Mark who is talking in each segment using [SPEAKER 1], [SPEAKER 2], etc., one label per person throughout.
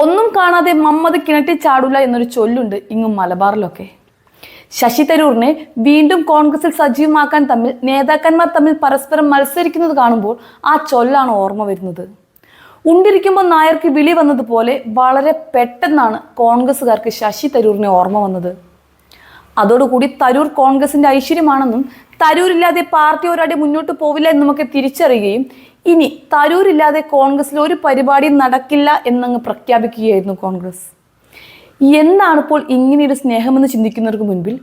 [SPEAKER 1] ഒന്നും കാണാതെ മമ്മത് കിണറ്റിൽ ചാടില്ല എന്നൊരു ചൊല്ലുണ്ട് ഇങ്ങും മലബാറിലൊക്കെ. ശശി തരൂരിനെ വീണ്ടും കോൺഗ്രസിൽ സജീവമാക്കാൻ നേതാക്കന്മാർ തമ്മിൽ പരസ്പരം മത്സരിക്കുന്നത് കാണുമ്പോൾ ആ ചൊല്ലാണ് ഓർമ്മ വരുന്നത്. ഉണ്ടിരിക്കുമ്പോൾ നായർക്ക് വിളി വന്നതുപോലെ വളരെ പെട്ടെന്നാണ് കോൺഗ്രസ്സുകാർക്ക് ശശി തരൂരിനെ ഓർമ്മ വന്നത്. അതോടുകൂടി തരൂർ കോൺഗ്രസിന്റെ ഐശ്വര്യമാണെന്നും തരൂരില്ലാതെ പാർട്ടി ഒരാടെ മുന്നോട്ട് പോവില്ല എന്നുമൊക്കെ തിരിച്ചറിയുകയും ഇനി തരൂരില്ലാതെ കോൺഗ്രസിൽ ഒരു പരിപാടിയും നടക്കില്ല എന്നങ്ങ് പ്രഖ്യാപിക്കുകയായിരുന്നു കോൺഗ്രസ്. എന്താണിപ്പോൾ ഇങ്ങനെയൊരു സ്നേഹമെന്ന് ചിന്തിക്കുന്നവർക്ക് മുൻപിൽ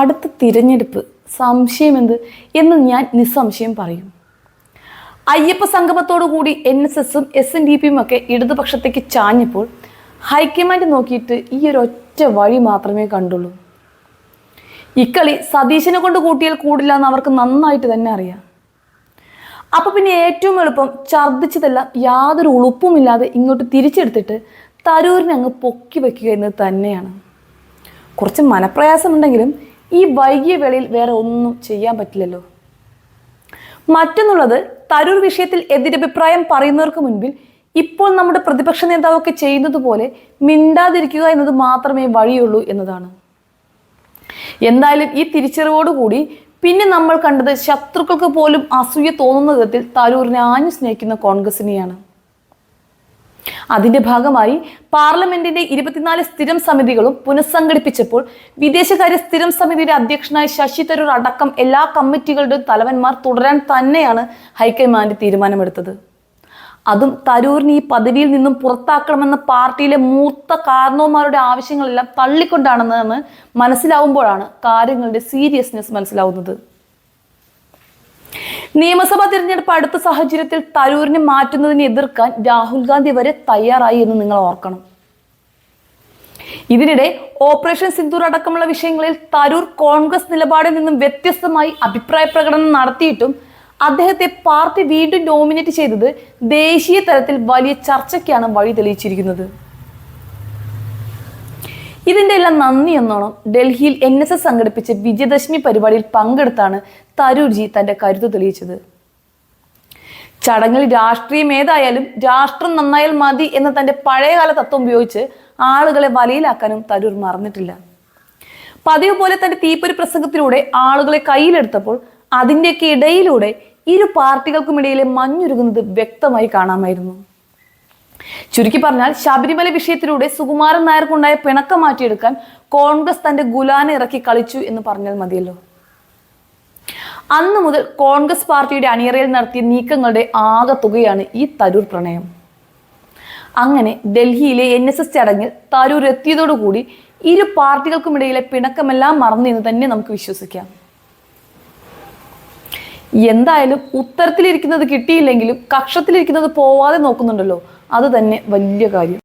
[SPEAKER 1] അടുത്ത തിരഞ്ഞെടുപ്പ് സംശയമെന്ത് എന്ന് ഞാൻ നിസ്സംശയം പറയും. അയ്യപ്പ സംഗമത്തോടുകൂടി NSSും SNDPയും ഒക്കെ ഇടതുപക്ഷത്തേക്ക് ചാഞ്ഞപ്പോൾ ഹൈക്കമാൻഡ് നോക്കിയിട്ട് ഈ ഒരു ഒറ്റ വഴി മാത്രമേ കണ്ടുള്ളൂ. ഇക്കളി സതീശനെ കൊണ്ട് കൂട്ടിയാൽ കൂടില്ല എന്ന് അവർക്ക് നന്നായിട്ട് തന്നെ അറിയാം. അപ്പൊ പിന്നെ ഏറ്റവും എളുപ്പം ഛർദ്ദിച്ചതെല്ലാം യാതൊരു ഉളുപ്പുമില്ലാതെ ഇങ്ങോട്ട് തിരിച്ചെടുത്തിട്ട് തരൂരിനെ അങ്ങ് പൊക്കി വെക്കുക എന്നത് തന്നെയാണ്. കുറച്ച് മനപ്രയാസമുണ്ടെങ്കിലും ഈ വൈകിയ വേളയിൽ വേറെ ഒന്നും ചെയ്യാൻ പറ്റില്ലല്ലോ. മറ്റൊന്നുള്ളത്, തരൂർ വിഷയത്തിൽ എതിരഭിപ്രായം പറയുന്നവർക്ക് മുൻപിൽ ഇപ്പോൾ നമ്മുടെ പ്രതിപക്ഷ നേതാവൊക്കെ ചെയ്യുന്നത് പോലെ മിണ്ടാതിരിക്കുക എന്നത് മാത്രമേ വഴിയുള്ളൂ എന്നതാണ്. എന്തായാലും ഈ തിരിച്ചറിവോടുകൂടി പിന്നെ നമ്മൾ കണ്ടത് ശത്രുക്കൾക്ക് പോലും അസൂയ തോന്നുന്ന വിധത്തിൽ തരൂരിനെ ആഞ്ഞു സ്നേഹിക്കുന്ന കോൺഗ്രസിനെയാണ്. അതിന്റെ ഭാഗമായി പാർലമെന്റിന്റെ 24 സ്ഥിരം സമിതികളും പുനഃസംഘടിപ്പിച്ചപ്പോൾ വിദേശകാര്യ സ്ഥിരം സമിതിയുടെ അധ്യക്ഷനായ ശശി തരൂർ അടക്കം എല്ലാ കമ്മിറ്റികളുടെയും തലവന്മാർ തുടരാൻ തന്നെയാണ് ഹൈക്കമാൻഡ് തീരുമാനമെടുത്തത്. അതും തരൂരിന് ഈ പദവിയിൽ നിന്നും പുറത്താക്കണമെന്ന പാർട്ടിയിലെ മൂത്ത കാരണവന്മാരുടെ ആവശ്യങ്ങളെല്ലാം തള്ളിക്കൊണ്ടാണെന്ന് മനസ്സിലാവുമ്പോഴാണ് കാര്യങ്ങളുടെ സീരിയസ്നെസ് മനസ്സിലാവുന്നത്. നിയമസഭാ തിരഞ്ഞെടുപ്പ് അടുത്ത സാഹചര്യത്തിൽ തരൂരിനെ മാറ്റുന്നതിനെ എതിർക്കാൻ രാഹുൽ ഗാന്ധി വരെ തയ്യാറായി എന്ന് നിങ്ങൾ ഓർക്കണം. ഇതിനിടെ ഓപ്പറേഷൻ സിന്ദൂർ അടക്കമുള്ള വിഷയങ്ങളിൽ തരൂർ കോൺഗ്രസ് നിലപാടിൽ നിന്നും വ്യത്യസ്തമായി അഭിപ്രായ പ്രകടനം നടത്തിയിട്ടും അദ്ദേഹത്തെ പാർട്ടി വീണ്ടും നോമിനേറ്റ് ചെയ്തത് ദേശീയ തലത്തിൽ വലിയ ചർച്ചയ്ക്കാണ് വഴി തെളിയിച്ചിരിക്കുന്നത്. ഇതിന്റെ എല്ലാം നന്ദി എന്നോണം ഡൽഹിയിൽ NSS സംഘടിപ്പിച്ച വിജയദശമി പരിപാടിയിൽ പങ്കെടുത്താണ് തരൂർജി തന്റെ കരുത്ത് തെളിയിച്ചത്. ചടങ്ങിൽ രാഷ്ട്രീയം ഏതായാലും രാഷ്ട്രം നന്നായാൽ മതി എന്ന തന്റെ പഴയകാല തത്വം ഉപയോഗിച്ച് ആളുകളെ വലയിലാക്കാനും തരൂർ മറന്നിട്ടില്ല. പതിവ് പോലെ തന്റെ തീപ്പൊരി പ്രസംഗത്തിലൂടെ ആളുകളെ കയ്യിലെടുത്തപ്പോൾ അതിൻ്റെയൊക്കെ ഇടയിലൂടെ ഇരു പാർട്ടികൾക്കുമിടയിലെ മഞ്ഞുരുകുന്നത് വ്യക്തമായി കാണാമായിരുന്നു. ചുരുക്കി പറഞ്ഞാൽ ശബരിമല വിഷയത്തിലൂടെ സുകുമാരൻ നായർക്കുണ്ടായ പിണക്കം മാറ്റിയെടുക്കാൻ കോൺഗ്രസ് തന്റെ ഗുലാനെ ഇറക്കി കളിച്ചു എന്ന് പറഞ്ഞാൽ മതിയല്ലോ. അന്നു മുതൽ കോൺഗ്രസ് പാർട്ടിയുടെ അണിയറയിൽ നടത്തിയ നീക്കങ്ങളുടെ ആകെ തുകയാണ് ഈ തരൂർ പ്രണയം. അങ്ങനെ ഡൽഹിയിലെ NSS ചടങ്ങിൽ തരൂർ എത്തിയതോടുകൂടി ഇരു പാർട്ടികൾക്കുമിടയിലെ പിണക്കമെല്ലാം മറന്നു എന്ന് തന്നെ നമുക്ക് വിശ്വസിക്കാം. എന്തായാലും ഉത്തരത്തിലിരിക്കുന്നത് കിട്ടിയില്ലെങ്കിലും കക്ഷത്തിലിരിക്കുന്നത് പോവാതെ നോക്കുന്നുണ്ടല്ലോ, അത് തന്നെ വലിയ കാര്യം.